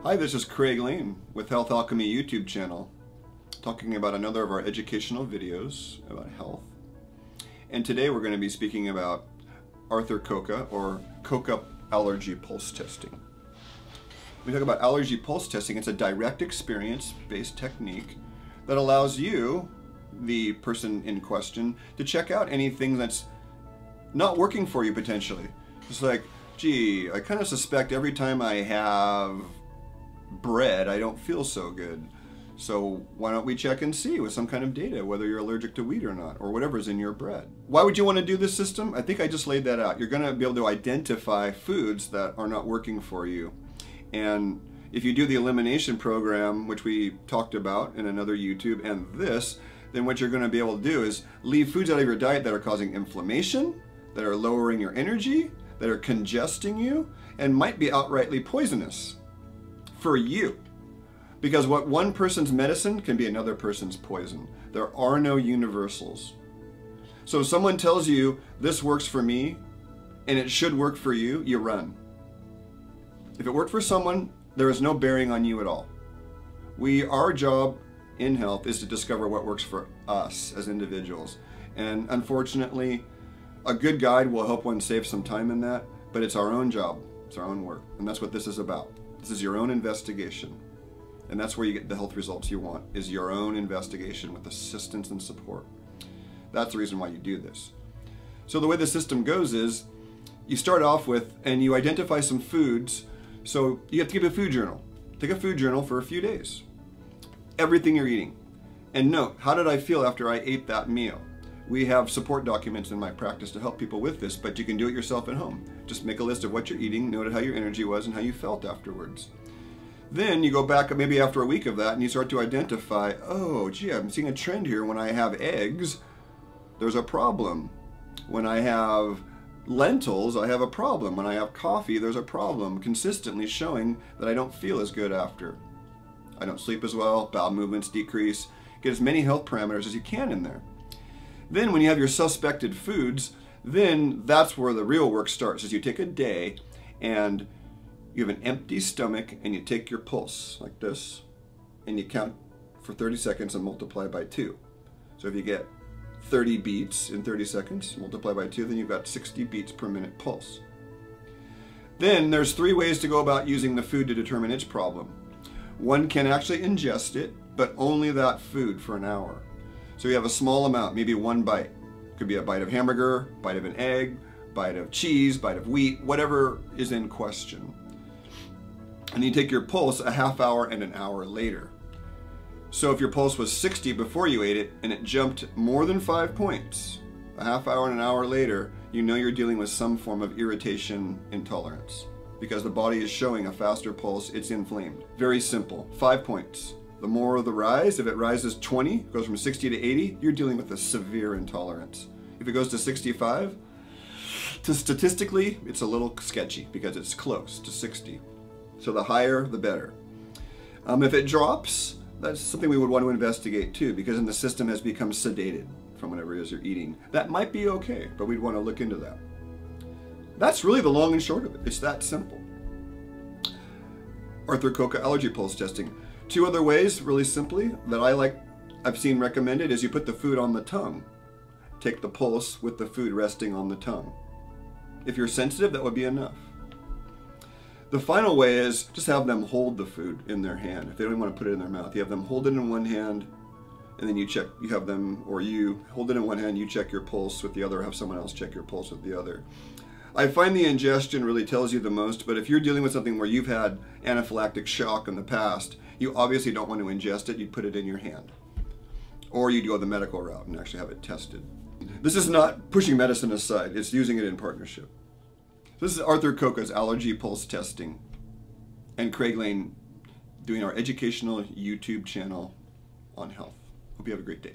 Hi, this is Craig Lane with Health Alchemy YouTube channel, talking about another of our educational videos about health. And today we're going to be speaking about Coca or Coca allergy pulse testing. When we talk about allergy pulse testing, it's a direct experience-based technique that allows you, the person in question, to check out anything that's not working for you potentially. It's like, gee, I kind of suspect every time I have bread, I don't feel so good. So why don't we check and see with some kind of data whether you're allergic to wheat or not, or whatever's in your bread. Why would you want to do this system? I think I just laid that out. You're going to be able to identify foods that are not working for you. And if you do the elimination program, which we talked about in another YouTube, and this, then what you're going to be able to do is leave foods out of your diet that are causing inflammation, that are lowering your energy, that are congesting you, and might be outrightly poisonous for you. Because what one person's medicine can be another person's poison. There are no universals. So if someone tells you, this works for me, and it should work for you, you run. If it worked for someone, there is no bearing on you at all. Our job in health is to discover what works for us as individuals. And unfortunately, a good guide will help one save some time in that, but it's our own job, it's our own work, and that's what this is about. This is your own investigation. And that's where you get the health results you want, is your own investigation with assistance and support. That's the reason why you do this. So the way the system goes is, you start off with, and you identify some foods, so you have to keep a food journal. Take a food journal for a few days. Everything you're eating. And note, how did I feel after I ate that meal? We have support documents in my practice to help people with this, but you can do it yourself at home. Just make a list of what you're eating, note how your energy was, and how you felt afterwards. Then you go back maybe after a week of that and you start to identify, oh, gee, I'm seeing a trend here. When I have eggs, there's a problem. When I have lentils, I have a problem. When I have coffee, there's a problem, consistently showing that I don't feel as good after. I don't sleep as well, bowel movements decrease. Get as many health parameters as you can in there. Then when you have your suspected foods, then that's where the real work starts, is you take a day and you have an empty stomach and you take your pulse like this and you count for 30 seconds and multiply by 2. So if you get 30 beats in 30 seconds, multiply by 2, then you've got 60 beats per minute pulse. Then there's 3 ways to go about using the food to determine its problem. One can actually ingest it, but only that food for an hour. So you have a small amount, maybe 1 bite. Could be a bite of hamburger, bite of an egg, bite of cheese, bite of wheat, whatever is in question. And you take your pulse a half hour and an hour later. So if your pulse was 60 before you ate it and it jumped more than 5 points, a half hour and an hour later, you know you're dealing with some form of irritation intolerance. Because the body is showing a faster pulse, it's inflamed. Very simple, 5 points. The more the rise, if it rises 20, goes from 60 to 80, you're dealing with a severe intolerance. If it goes to 65, statistically, it's a little sketchy because it's close to 60. So the higher, the better. If it drops, that's something we would want to investigate too, because then the system has become sedated from whatever it is you're eating. That might be okay, but we'd want to look into that. That's really the long and short of it. It's that simple. Coca allergy pulse testing. 2 other ways, really simply, that I've seen recommended is you put the food on the tongue. Take the pulse with the food resting on the tongue. If you're sensitive, that would be enough. The final way is just have them hold the food in their hand. If they don't want to put it in their mouth, you have them hold it in one hand, and then you have them, or you hold it in one hand, you check your pulse with the other, have someone else check your pulse with the other. I find the ingestion really tells you the most, but if you're dealing with something where you've had anaphylactic shock in the past, you obviously don't want to ingest it, you'd put it in your hand. Or you'd go the medical route and actually have it tested. This is not pushing medicine aside, it's using it in partnership. This is Coca's allergy pulse testing, and Craig Lane doing our educational YouTube channel on health. Hope you have a great day.